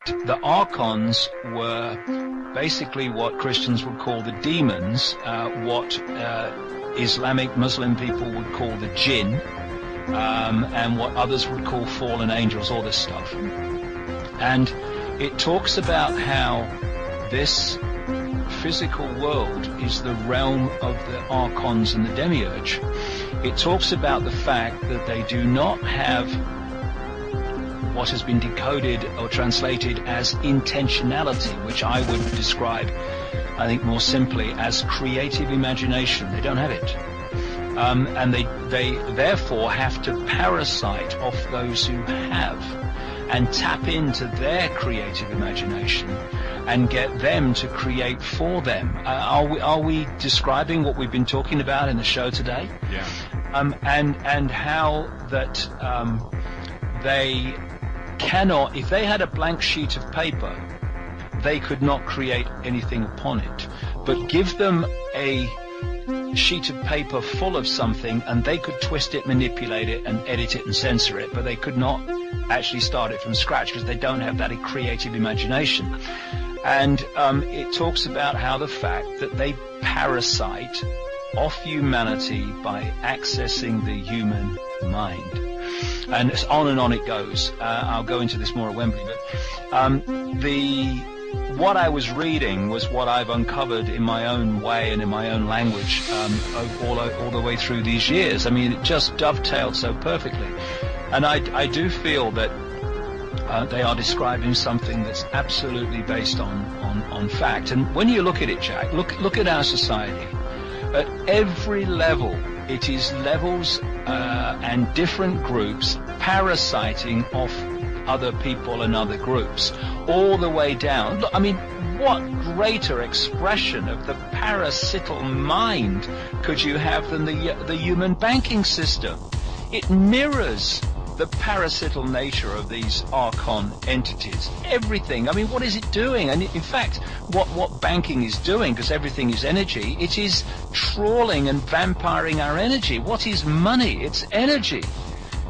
The archons were basically what Christians would call the demons, what Islamic Muslim people would call the jinn, and what others would call fallen angels, all this stuff. And it talks about how this physical world is the realm of the archons and the demiurge. It talks about the fact that they do not have what has been decoded or translated as intentionality, which I would describe, I think, more simply as creative imagination. They don't have it. And they therefore have to parasite off those who have and tap into their creative imagination and get them to create for them. Are we describing what we've been talking about in the show today? Yeah. And how that they cannot, if they had a blank sheet of paper, they could not create anything upon it. But give them a sheet of paper full of something and they could twist it, manipulate it and edit it and censor it, but they could not actually start it from scratch because they don't have that creative imagination. And it talks about how the fact that they parasite off humanity by accessing the human mind. And it's on and on it goes. I'll go into this more at Wembley, but what I was reading was what I've uncovered in my own way and in my own language all the way through these years. I mean, it just dovetailed so perfectly. And I do feel that they are describing something that's absolutely based on fact. And when you look at it, Jack, look at our society. At every level, it is levels and different groups parasiting off other people and other groups, all the way down. Look, I mean, what greater expression of the parasital mind could you have than the human banking system? It mirrors the parasital nature of these archon entities. Everything. I mean, what is it doing? And in fact, what banking is doing, because everything is energy, it is trawling and vampiring our energy. What is money? It's energy.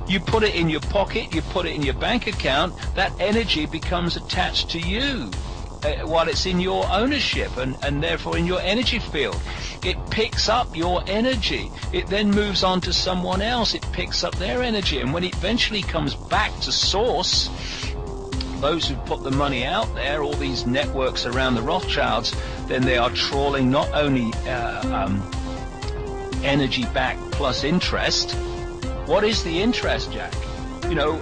You put it in your pocket, you put it in your bank account, that energy becomes attached to you while it's in your ownership and therefore in your energy field. It picks up your energy. It then moves on to someone else. It picks up their energy. And when it eventually comes back to source, those who put the money out there, all these networks around the Rothschilds, then they are trawling not only energy back plus interest. What is the interest, Jack? You know,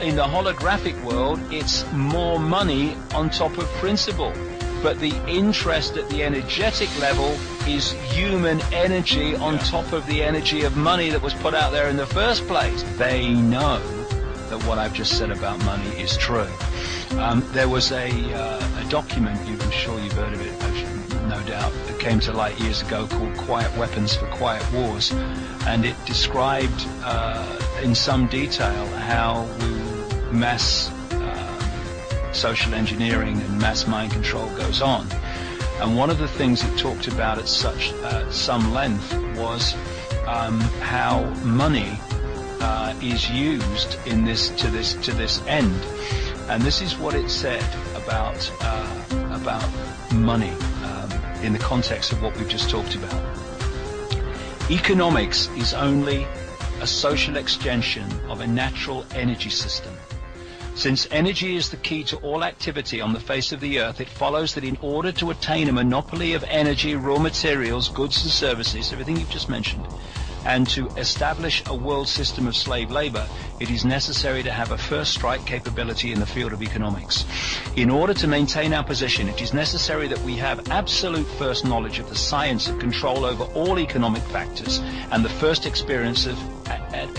in the holographic world, it's more money on top of principal. But the interest at the energetic level is human energy on top of the energy of money that was put out there in the first place. They know that what I've just said about money is true. There was a document, I'm sure you've heard of it, no doubt, that came to light years ago called Quiet Weapons for Quiet Wars. And it described in some detail how mass social engineering and mass mind control goes on. And one of the things it talked about at some length was how money is used in to this end. And this is what it said about money in the context of what we've just talked about. Economics is only a social extension of a natural energy system. Since energy is the key to all activity on the face of the earth, it follows that in order to attain a monopoly of energy, raw materials, goods and services, everything you've just mentioned, and to establish a world system of slave labor, it is necessary to have a first strike capability in the field of economics. In order to maintain our position, it is necessary that we have absolute first knowledge of the science of control over all economic factors and the first experience of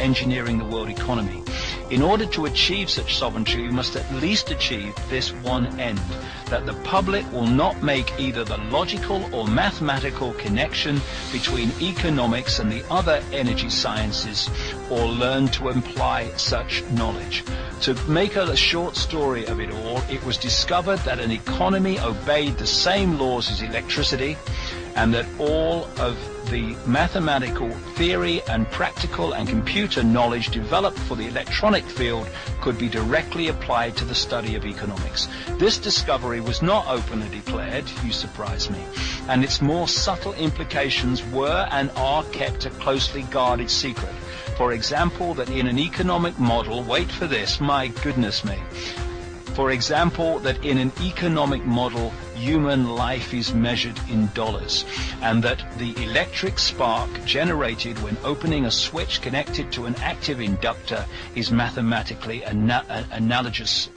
engineering the world economy. In order to achieve such sovereignty, we must at least achieve this one end, that the public will not make either the logical or mathematical connection between economics and the other energy sciences, or learn to imply such knowledge. To make a short story of it all, it was discovered that an economy obeyed the same laws as electricity, and that all of the mathematical theory and practical and computer knowledge developed for the electronic field could be directly applied to the study of economics. This discovery was not openly declared, you surprise me, and its more subtle implications were and are kept a closely guarded secret. For example, that in an economic model, wait for this, my goodness me. For example, that in an economic model, human life is measured in dollars, and that the electric spark generated when opening a switch connected to an active inductor is mathematically analogous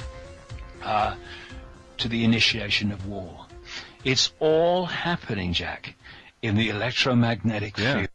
to the initiation of war. It's all happening, Jack, in the electromagnetic field.